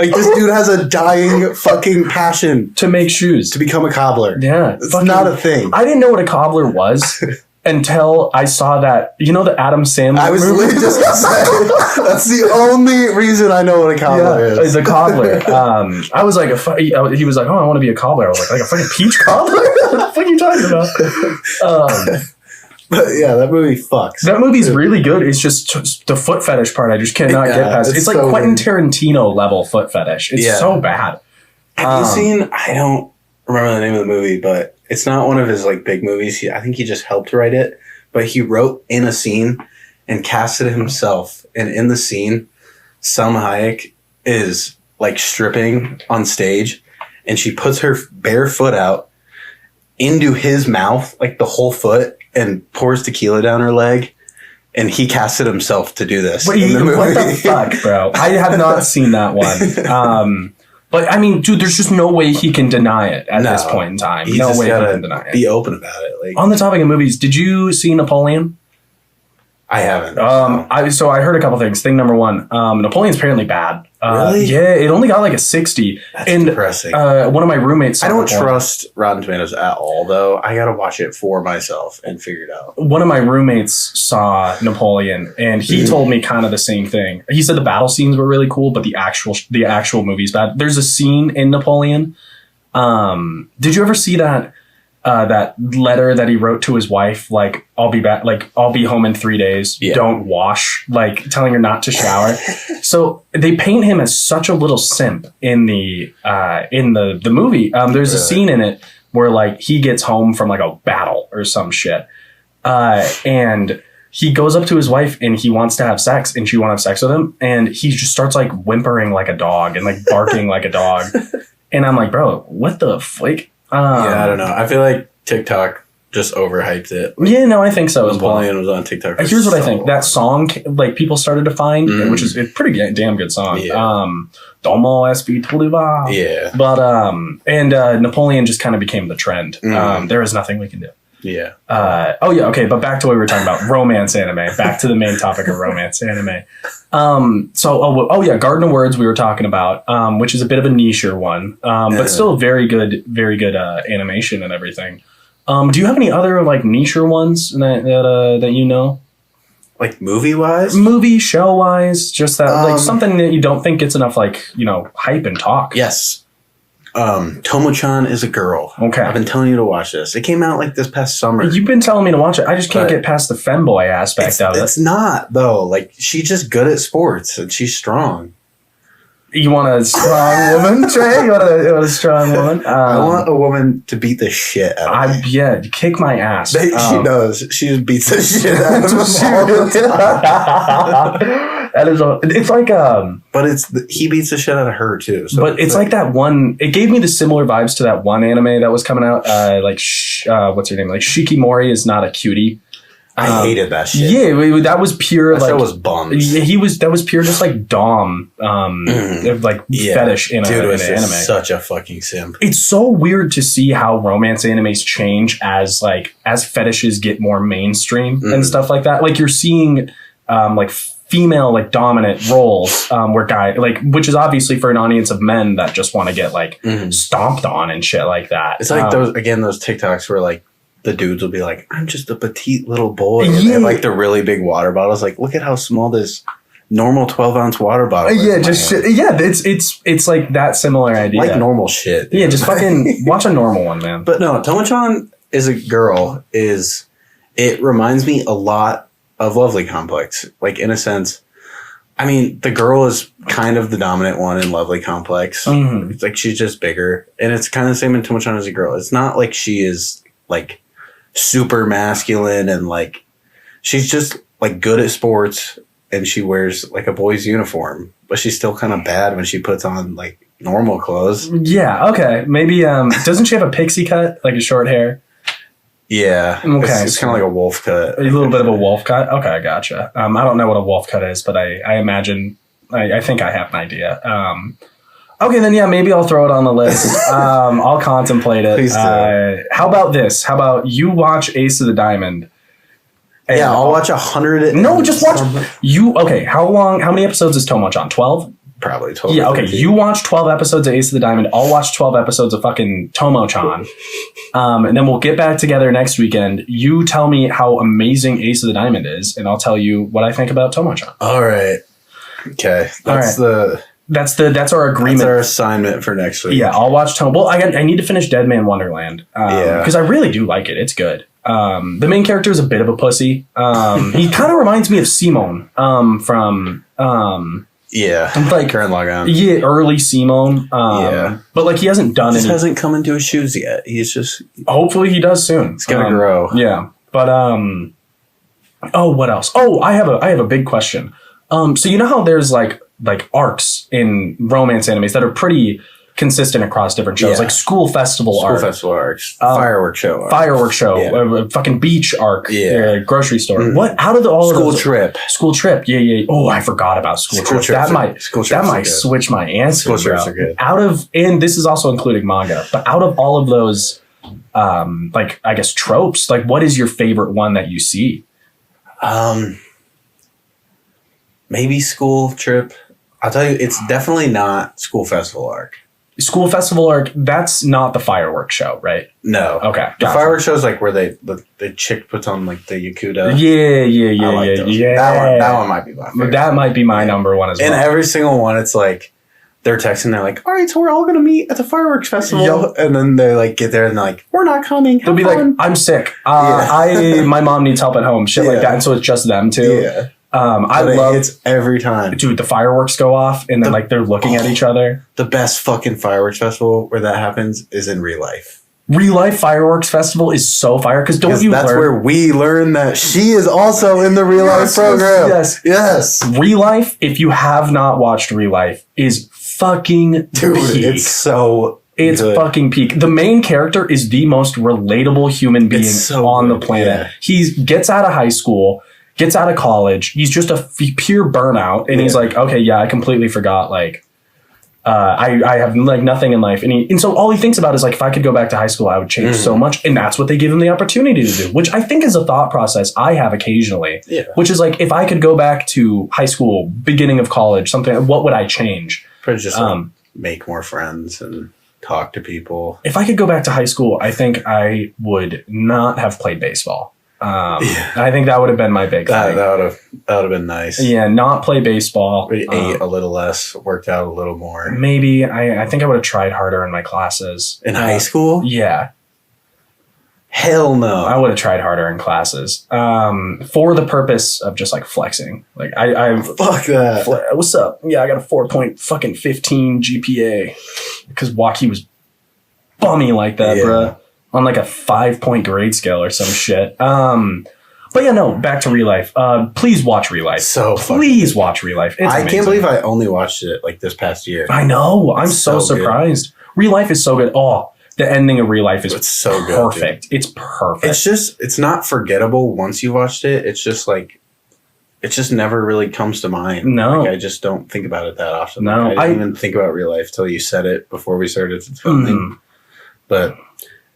Like this dude has a dying fucking passion to make shoes. To become a cobbler. Yeah. It's not a thing. I didn't know what a cobbler was. Until I saw that, the Adam Sandler I was movie? just going to say, that's the only reason I know what a cobbler is. The cobbler. I was like, he was like, oh, I want to be a cobbler. I was like a fucking peach cobbler? What the fuck are you talking about? But yeah, that movie fucks. That movie's really good. It's just the foot fetish part I just cannot get past. It's like so Quentin Tarantino level foot fetish. It's so bad. Have you seen, I don't remember the name of the movie, but it's not one of his like big movies. I think he just helped write it, but he wrote in a scene and casted it himself. And in the scene, Salma Hayek is like stripping on stage, and she puts her bare foot out into his mouth, like the whole foot, and pours tequila down her leg. And he casted himself to do this. What the fuck, bro? I have not seen that one. But I mean, dude, there's just no way he can deny it at this point in time. No way he can deny it. Be open about it. Like, on the topic of movies, did you see Napoleon? I haven't. So I heard a couple things. Thing number one, Napoleon's apparently bad. Really? Yeah, it only got like a 60. That's depressing. One of my roommates. I don't trust Rotten Tomatoes at all, though. I got to watch it for myself and figure it out. One of my roommates saw Napoleon, and he told me kind of the same thing. He said the battle scenes were really cool, but the actual movie's bad. There's a scene in Napoleon. Did you ever see that? That letter that he wrote to his wife, like, I'll be back, like, I'll be home in 3 days. Yeah. Don't wash, like, telling her not to shower. So they paint him as such a little simp in the movie. There's a scene in it where, like, he gets home from, like, a battle or some shit. And he goes up to his wife and he wants to have sex, and she won't have sex with him. And he just starts, like, whimpering like a dog and, like, barking like a dog. And I'm like, bro, what the fuck? Yeah, I don't know. I feel like TikTok just overhyped it. Yeah, no, I think so as well. Napoleon was on TikTok. Here's what I think. That song, like, people started to find, which is a pretty damn good song. Yeah. Domo SP Toliva. Yeah. But, and Napoleon just kind of became the trend. There is nothing we can do. Yeah. Okay. But back to what we were talking about. Romance anime. Back to the main topic of romance anime. Garden of Words we were talking about, which is a bit of a nicher one, but still very good animation and everything. Do you have any other, like, nicher ones that you know? Like, movie-wise? Movie, show-wise? Just that, like, something that you don't think gets enough, like, you know, hype and talk. Yes. Tomo-chan is a girl. Okay. I've been telling you to watch this. It came out, like, this past summer. You've been telling me to watch it. I just can't get past the femboy aspect of it. It's not, though. Like, she's just good at sports, and she's strong. You want a strong woman, Trey? You want a strong woman? I want a woman to beat the shit out of me. Yeah, kick my ass. She does. She just beats the shit out of me. That is it's like but he beats the shit out of her too. So but it's like that one. It gave me the similar vibes to that one anime that was coming out. What's her name? Like, Shikimori is not a cutie. I hated that shit. Yeah, that was pure. That was bums. That was pure, just like dom, fetish in an anime. Such a fucking simp. It's so weird to see how romance animes change as fetishes get more mainstream and stuff like that. Like, you're seeing like female, like, dominant roles where which is obviously for an audience of men that just want to get like stomped on and shit like that. It's like those TikToks where, like, the dudes will be like, I'm just a petite little boy. And they have, like, the really big water bottles. Like, look at how small this normal 12-ounce water bottle is. Yeah, it's like that similar idea. Like normal shit. Yeah, just fucking watch a normal one, man. But no, Tomo-chan is a girl. It reminds me a lot of Lovely Complex. Like, in a sense, I mean, the girl is kind of the dominant one in Lovely Complex. Mm-hmm. It's like, she's just bigger. And it's kind of the same in Tomo-chan as a girl. It's not like she is, like, super masculine and, like, she's just, like, good at sports and she wears, like, a boy's uniform, but she's still kind of bad when she puts on, like, normal clothes. Yeah, okay. Maybe doesn't she have a pixie cut, like a short hair? Yeah. Okay. It's kind of like a wolf cut. A little bit of a wolf cut? Okay, gotcha. I don't know what a wolf cut is, but I imagine I think I have an idea. Okay, then yeah, maybe I'll throw it on the list. I'll contemplate it. Please do. How about this? How about you watch Ace of the Diamond? Yeah, I'll watch 100. No, just watch. Okay, how many episodes is Tomo-chan? 12? Probably 12. Yeah, okay, you watch 12 episodes of Ace of the Diamond. I'll watch 12 episodes of fucking Tomo-chan. And then we'll get back together next weekend. You tell me how amazing Ace of the Diamond is, and I'll tell you what I think about Tomo-chan. All right. Okay. That's our agreement. That's our assignment for next week. Yeah, I'll watch Well, I need to finish Dead Man Wonderland. Because I really do like it. It's good. The main character is a bit of a pussy. He kind of reminds me of Simone from... like Karen Logan. Yeah, early Simone. But, like, he hasn't done it. He hasn't come into his shoes yet. He's just... Hopefully he does soon. It's going to grow. Yeah. But, what else? Oh, I have a big question. So you know how there's, like arcs in romance animes that are pretty consistent across different shows, like school festival arcs, fireworks show, fucking beach arc, grocery store. Mm. What out of all school of those, trip, yeah. Oh, I forgot about school trip. That might switch my answer. School trips are good. And this is also including manga, but out of all of those, like I guess tropes, like what is your favorite one that you see? Maybe school trip. I'll tell you, it's definitely not school festival arc. School festival arc, that's not the fireworks show, right? No. Okay. The fireworks show is like where the chick puts on like the Yakuta. Yeah. That one might be my favorite. That might be my number one as well. And every single one, it's like they're texting. They're like, "All right, so we're all gonna meet at the fireworks festival." Yep. And then they like get there and they're like, "We're not coming." They'll be like, "I'm sick. My mom needs help at home." Shit like that. And so it's just them too. Yeah. I love it every time, dude. The fireworks go off and then like they're looking at each other. The best fucking fireworks festival where that happens is in real life. Real life fireworks festival is so fire because that's where we learn that she is also in the real life program. Yes. Real life. If you have not watched Real Life, is fucking dude. Peak. It's fucking peak. The main character is the most relatable human being on the planet. Yeah. He gets out of high school. Gets out of college. He's just a pure burnout. And he's like, okay, I completely forgot. Like, I have like nothing in life. And so all he thinks about is like, if I could go back to high school, I would change so much. And that's what they give him the opportunity to do, which I think is a thought process I have occasionally, which is like, if I could go back to high school, beginning of college, something, what would I change? Probably just make more friends and talk to people. If I could go back to high school, I think I would not have played baseball. I think that would have been my big thing. That would have been nice. Yeah, not play baseball. We ate a little less, worked out a little more. Maybe I think I would have tried harder in my classes. In high school? Yeah. Hell no. I would have tried harder in classes. For the purpose of just like flexing. Like I fuck that. What's up? Yeah, I got a 4.15 GPA because Waukee was bummy like that, bruh. On like a 5-point grade scale or some shit. But yeah, no, back to Real Life. Please watch Real Life. Please watch Real Life. It's amazing. Can't believe I only watched it like this past year. I know. I'm so surprised. Good. Real Life is so good. Oh, the ending of Real Life is so perfect. Good, it's perfect. It's not forgettable once you watched it. It's just like, it just never really comes to mind. No. Like, I just don't think about it that often. No. Like, I didn't even think about Real Life till you said it before we started filming. But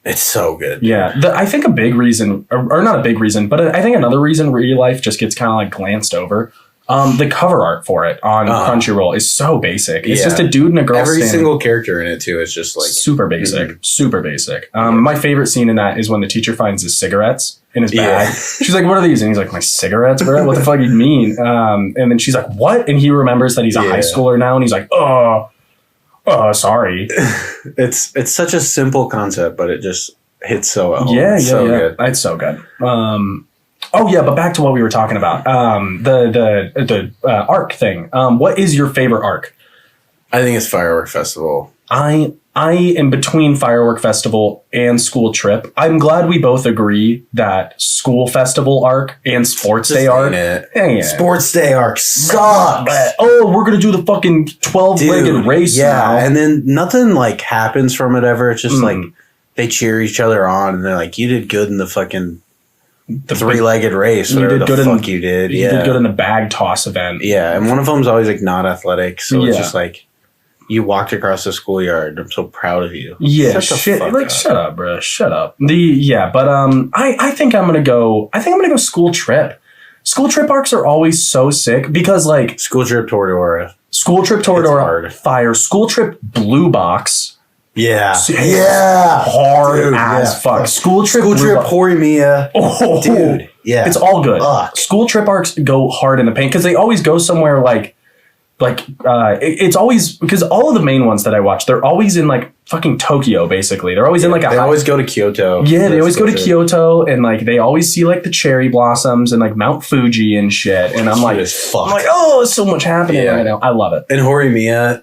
it's so good. Yeah. I think a big reason, or not a big reason, but I think another reason Real Life just gets kind of like glanced over. The cover art for it on Crunchyroll is so basic. It's just a dude and a girl. Every single character in it too is just like super basic, super basic. My favorite scene in that is when the teacher finds his cigarettes in his bag. She's like, "What are these?" And he's like, "My cigarettes, bro. What the fuck do you mean?" And then she's like, "What?" And he remembers that he's a high schooler now, and he's like, "Oh, sorry." It's such a simple concept, but it just hits so well. Yeah, good. It's so good. Oh yeah, but back to what we were talking about. The arc thing. What is your favorite arc? I think it's Firework Festival. I am between Firework Festival and School Trip. I'm glad we both agree that School Festival arc and Sports Day arc. Sports Day arc sucks. We're gonna do the fucking 12-legged race now. And then nothing like happens from it ever. It's just like they cheer each other on and they're like, "You did good in the fucking the 3-legged race." You did good you did. You did good in the bag toss event. Yeah, and one of them's always like not athletic, so it's just like, you walked across the schoolyard. I'm so proud of you. Yeah, shut up, bro. Shut up. I think I'm gonna go. School Trip. School Trip arcs are always so sick because like School Trip Toradora, fire. School Trip Blue Box. Yeah. Hard as fuck. School Trip Horimiya. Oh, dude. Yeah. It's all good. Fuck. School Trip arcs go hard in the paint because they always go somewhere it's always, because all of the main ones that I watch, they're always in like fucking Tokyo, basically. They're always in like they always go to Kyoto. Yeah, they always go to Kyoto and like they always see like the cherry blossoms and like Mount Fuji and shit. And I'm like, oh, so much happening right now. I love it. And Horimiya,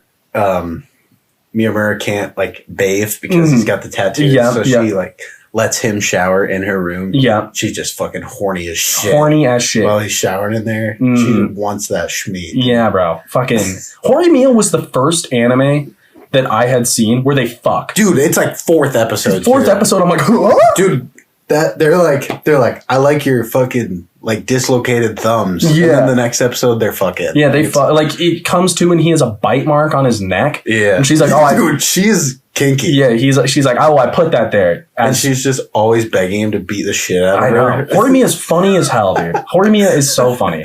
Miyamura can't like bathe because he's got the tattoos. She like lets him shower in her room. Yeah. She's just fucking horny as shit. While he's showering in there. She wants that schmeat. Yeah, bro. Fucking Horimiya was the first anime that I had seen where they fuck. Dude, it's like fourth episode. Episode, I'm like, huh? Dude, that they're like, I like your fucking like dislocated thumbs. Yeah. And then the next episode, they're fucking. Yeah, they fuck. Like it comes to and he has a bite mark on his neck. Yeah. And she's like, dude, she's kinky. Yeah, she's like, oh, I put that there. And she's just always begging him to beat the shit out of her. I know. Horimiya is funny as hell, dude. Horimiya is so funny.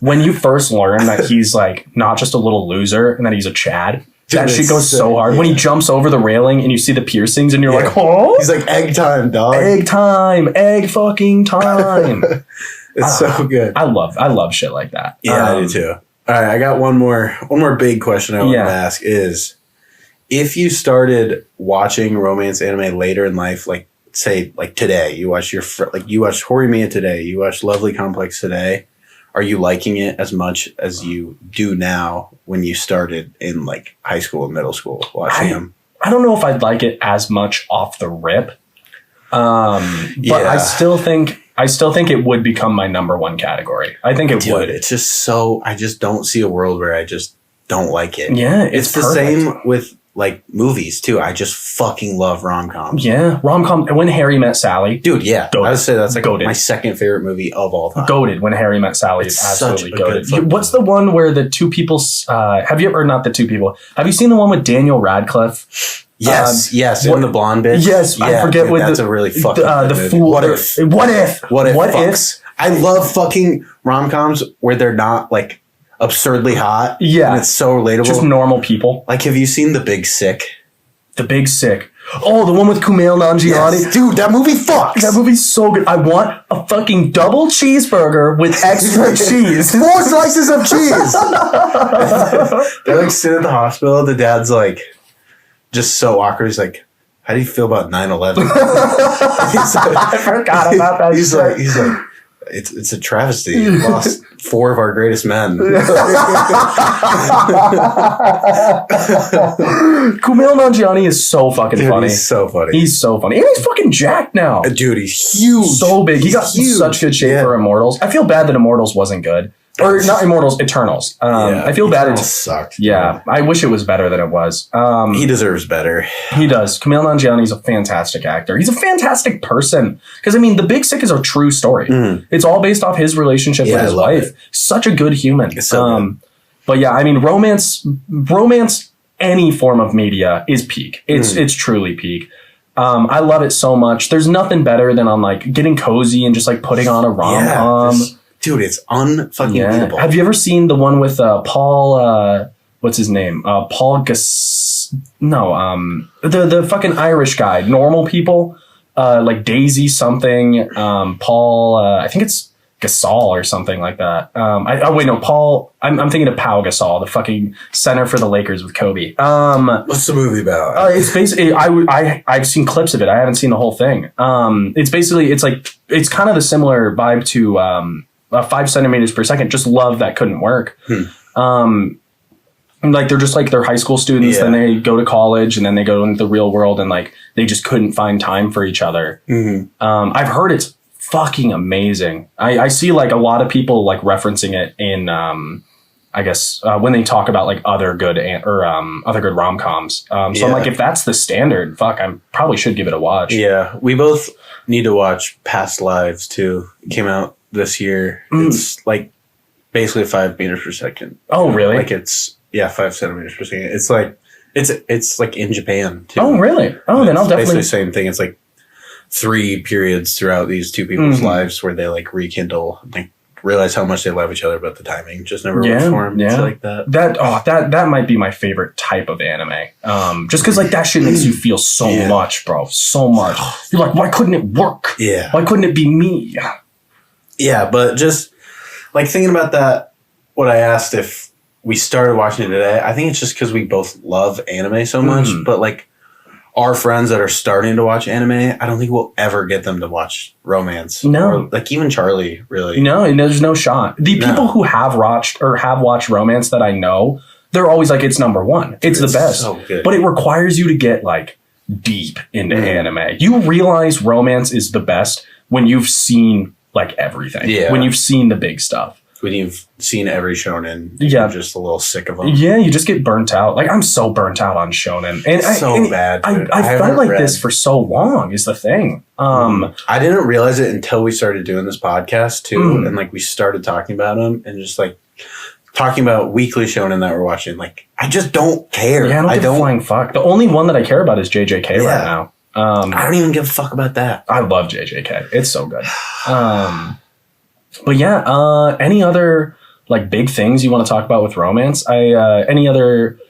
When you first learn that he's like not just a little loser and that he's a Chad. Dude, that shit goes so hard. Yeah. When he jumps over the railing and you see the piercings and you're like, oh. He's like, egg time, dog. Egg time. Egg fucking time. It's so good. I love shit like that. Yeah, I do too. All right, I got one more big question I want to ask is, if you started watching romance anime later in life, like say like today, you watch Horimiya today, you watch Lovely Complex today, are you liking it as much as you do now when you started in like high school and middle school watching them? I don't know if I'd like it as much off the rip. But I still think it would become my number one category. I think it would. It's just so, I just don't see a world where I just don't like it. Yeah, it's the same with like movies too. I just fucking love rom-coms. Yeah, rom-com. When Harry Met Sally. Dude, yeah. Goated. I would say that's like goated. My second favorite movie of all time. Goated. When Harry Met Sally is absolutely goated. What's the one where the two people, have you seen the one with Daniel Radcliffe? Yes, in the blonde bitch. Yes, I forget dude, what that's a really fucking the movie. fool. What if? I love fucking rom-coms where they're not like absurdly hot. Yeah. And it's so relatable. Just normal people. Like, have you seen The Big Sick? The Big Sick. Oh, the one with Kumail Nanjiani. Yes. Dude, that movie fucks. That movie's so good. I want a fucking double cheeseburger with extra cheese. 4 slices of cheese. They like sit at the hospital. The dad's like, just so awkward. He's like, how do you feel about 9/11? I forgot about that. He's like, it's a travesty. We lost 4 of our greatest men. Kumail Nanjiani is so fucking funny. He's so funny. He's so funny. And he's fucking jacked now. Dude, he's huge. So big. He got such good shape for Immortals. I feel bad that Immortals wasn't good. Or not Immortals, Eternals. I feel bad. It sucked. Yeah, I wish it was better than it was. He deserves better. He does. Kumail Nanjiani is a fantastic actor. He's a fantastic person. Because, I mean, The Big Sick is a true story. Mm. It's all based off his relationship with his wife. Such a good human. But yeah, I mean, romance, any form of media is peak. It's truly peak. I love it so much. There's nothing better than on like getting cozy and just like putting on a rom-com. Dude, it's unfucking Have you ever seen the one with Paul? What's his name? Paul the fucking Irish guy. Normal People, like Daisy something. Paul. I think it's Gasol or something like that. Paul. I'm thinking of Pau Gasol, the fucking center for the Lakers with Kobe. What's the movie about? It's basically I've seen clips of it. I haven't seen the whole thing. It's kind of the similar vibe to 5 centimeters per second. Just love that couldn't work. Like they're just like they're high school students, then they go to college, and then they go into the real world, and like they just couldn't find time for each other. I've heard it's fucking amazing. I see like a lot of people like referencing it in I guess when they talk about like other good other good rom-coms. I'm like, if that's the standard, fuck, I probably should give it a watch. Yeah, we both need to watch Past Lives too. It came out this year. It's like basically 5 meters per second. Oh, really? Like it's 5 centimeters per second. It's like it's like in Japan too. Oh, really? Oh, then I'll definitely. Basically the same thing. It's like 3 periods throughout these two people's lives where they like rekindle, like realize how much they love each other, but the timing just never works for them. Yeah, like that. That might be my favorite type of anime. Just because like that shit makes you feel so much, bro. So much. You're like, why couldn't it work? Yeah. Why couldn't it be me? Yeah, but just like thinking about that, what I asked if we started watching it today, I think it's just because we both love anime so much. But like our friends that are starting to watch anime, I don't think we'll ever get them to watch romance. No. Or like even Charlie, really. No, there's no shot. The people who have watched romance that I know, they're always like, it's number one. It's the best. So good. But it requires you to get like deep into anime. You realize romance is the best when you've seen like everything. Yeah. When you've seen the big stuff. when you've seen every shonen, you're just a little sick of them. Yeah, you just get burnt out. Like, I'm so burnt out on shonen. And bad. I felt like this for so long is the thing. I didn't realize it until we started doing this podcast too. And like we started talking about them and just like talking about weekly shonen that we're watching. Like, I just don't care. Yeah, I don't flying fuck. The only one that I care about is JJK right now. I don't even give a fuck about that. I love JJK. It's so good. But yeah, any other like big things you want to talk about with romance? Any other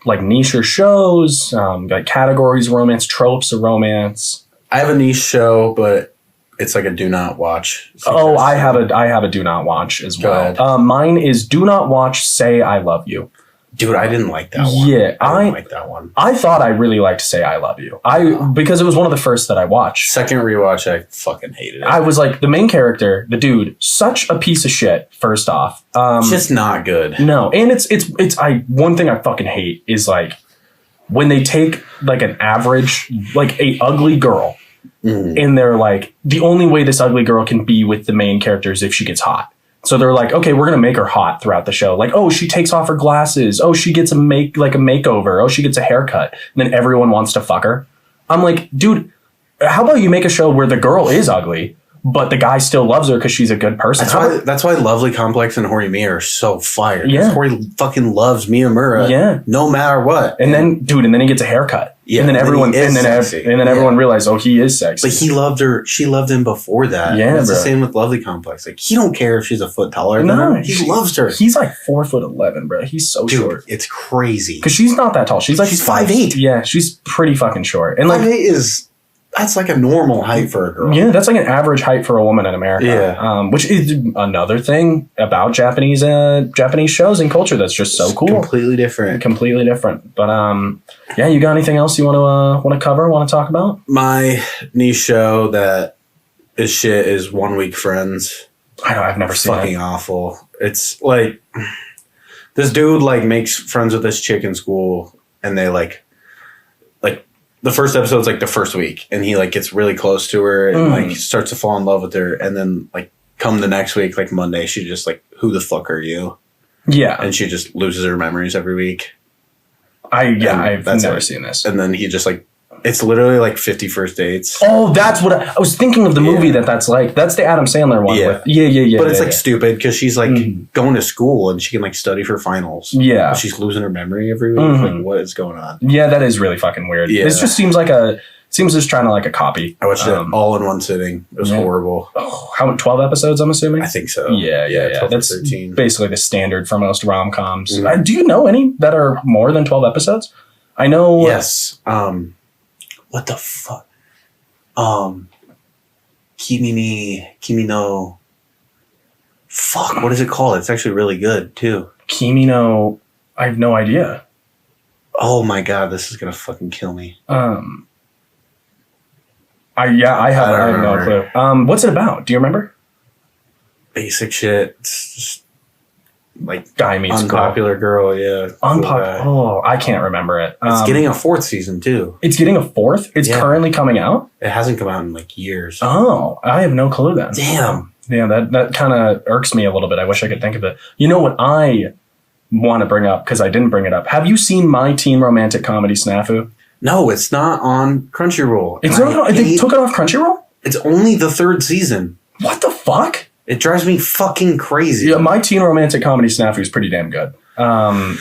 like niche or shows, like categories of romance, tropes of romance? I have a niche show, but it's like a do not watch. Oh, I have a do not watch as well. Mine is do not watch Say I Love You. Dude, I didn't like that one. Yeah, I didn't like that one. I thought I really liked Say I Love You. Because it was one of the first that I watched. Second rewatch, I fucking hated it. I was like, the main character, the dude, such a piece of shit, first off. Just not good. No, and it's one thing I fucking hate is like when they take like an average, like a ugly girl, and they're like, the only way this ugly girl can be with the main character is if she gets hot. So they're like, okay, we're going to make her hot throughout the show. Like, oh, she takes off her glasses. Oh, she gets a makeover. Oh, she gets a haircut. And then everyone wants to fuck her. I'm like, dude, how about you make a show where the girl is ugly, but the guy still loves her because she's a good person? That's why Lovely Complex and Horimiya are so fired. Yeah. Hori fucking loves Miyamura. Yeah. No matter what. And then he gets a haircut. Yeah. And then everyone realized, oh, he is sexy. Like, he loved her. She loved him before that. Yeah. And it's the same with Lovely Complex. Like, he don't care if she's a foot taller than her. He loves her. He's like 4'11", bro. He's so short. It's crazy. Because she's not that tall. She's 5'8". Yeah, she's pretty fucking short. And like 5'8" that's like a normal height for a girl. Yeah, that's like an average height for a woman in America. Yeah. Which is another thing about Japanese shows and culture that's just so cool. Completely different. But yeah, you got anything else you want to cover? Want to talk about? My niche show that is shit is 1 Week Friends. I know, I've never seen it. Fucking awful. It's like this dude like makes friends with this chick in school, and they like the first episode's like the first week, and he like gets really close to her and like starts to fall in love with her, and then like come the next week, like Monday, she just like, who the fuck are you? Yeah. And she just loses her memories every week. I've never seen this. And then he just like, it's literally like 50 First Dates. Oh, that's what I was thinking of the movie that's like. That's the Adam Sandler one. Yeah. But it's like stupid because she's like going to school and she can like study for finals. Yeah. But she's losing her memory every week. Like, what is going on? Yeah, that is really fucking weird. Yeah. This just seems just trying to like a copy. I watched it all in one sitting. It was horrible. Oh, how 12 episodes, I'm assuming? I think so. Yeah. 12 That's 13. Basically the standard for most rom-coms. Do you know any that are more than 12 episodes? I know. Yes. What the fuck? Kimi no. Fuck, what is it called? It's actually really good too. Kimi no. I have no idea. Oh my god, this is gonna fucking kill me. I have no clue. What's it about? Do you remember? Basic shit. It's just like guy meets unpopular girl. Yeah. Unpopular. Oh, I can't remember it. It's getting a 4th season too. It's getting a 4th? It's currently coming out? It hasn't come out in like years. Oh, I have no clue then. Damn. Yeah, that kind of irks me a little bit. I wish I could think of it. You know what I want to bring up because I didn't bring it up. Have you seen My Teen Romantic Comedy Snafu? No, it's not on Crunchyroll. It's not. They took it off Crunchyroll? It's only the 3rd season. What the fuck? It drives me fucking crazy. Yeah, My Teen Romantic Comedy Snafu is pretty damn good. I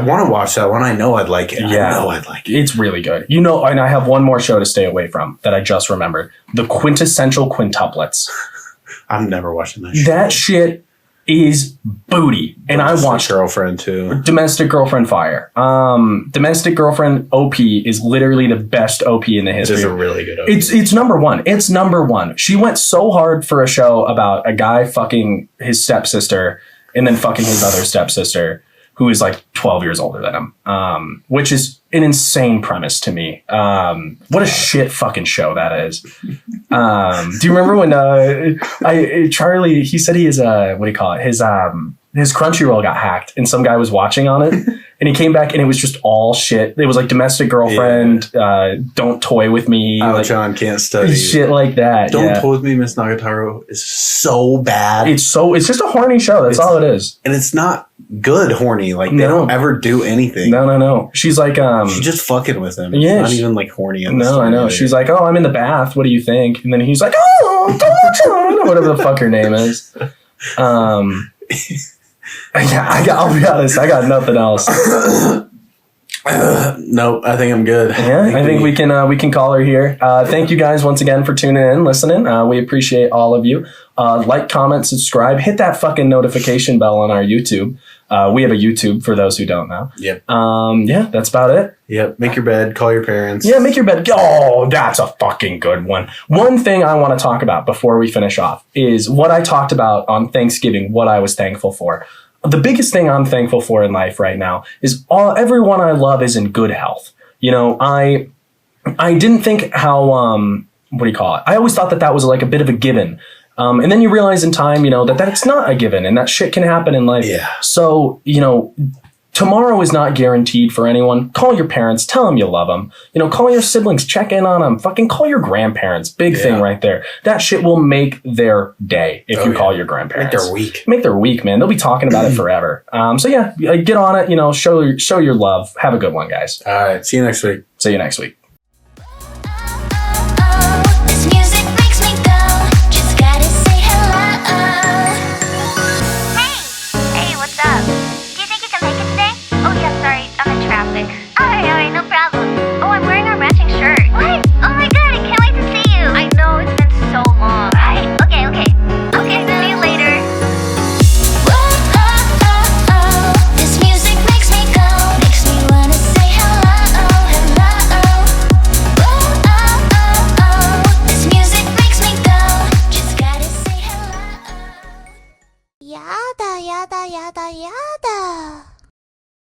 want to watch that one. I know I'd like it. Yeah, I know I'd like it. It's really good. You know, and I have one more show to stay away from that I just remembered. The Quintessential Quintuplets. I'm never watching that shit. That shit is booty. And I watched Girlfriend too. Domestic Girlfriend Fire. Domestic Girlfriend OP is literally the best OP in the history. It is a really good OP. It's number one. It's number one. She went so hard for a show about a guy fucking his stepsister and then fucking his other stepsister who is like 12 years older than him. Which is an insane premise to me. What a shit fucking show that is. Do you remember when Charlie, he said his Crunchyroll got hacked and some guy was watching on it And he came back and it was just all shit. It was like domestic girlfriend, don't toy with me. John can't study. Shit like that. Don't toy with me, Miss Nagatoro is so bad. It's just a horny show. That's all it is. And it's not good horny. Like, they don't ever do anything. No. She's like, she's just fucking with him. Yeah. It's not even like horny. No, I know. Either. She's like, oh, I'm in the bath. What do you think? And then he's like, oh, whatever the fuck her name is. I'll be honest. I got nothing else. No, I think I'm good. Yeah, I think we can call her here. Thank you guys once again for tuning in, listening. We appreciate all of you. Like, comment, subscribe, hit that fucking notification bell on our YouTube. We have a YouTube for those who don't know. Yep. Yeah, that's about it. Yep. Make your bed. Call your parents. Yeah, make your bed. Oh, that's a fucking good one. One thing I want to talk about before we finish off is what I talked about on Thanksgiving, what I was thankful for. The biggest thing I'm thankful for in life right now is everyone I love is in good health. You know, I didn't think how, what do you call it? I always thought that was like a bit of a given. And then you realize in time, you know, that it's not a given and that shit can happen in life. Yeah. So, you know, tomorrow is not guaranteed for anyone. Call your parents. Tell them you love them. You know, call your siblings. Check in on them. Fucking call your grandparents. Big thing right there. That shit will make their day if you call your grandparents. Make their week. Make their week, man. They'll be talking about it forever. So yeah, get on it. You know, show your love. Have a good one, guys. All right. See you next week. See you next week. Alright, no problem. Oh, I'm wearing our matching shirt. What? Oh my god, I can't wait to see you. I know, it's been so long. Right? Okay. Okay, see you later. Whoa, this music makes me go. Makes me wanna say hello. Whoa, this music makes me go. Just gotta say hello. Yada, yada, yada, yada.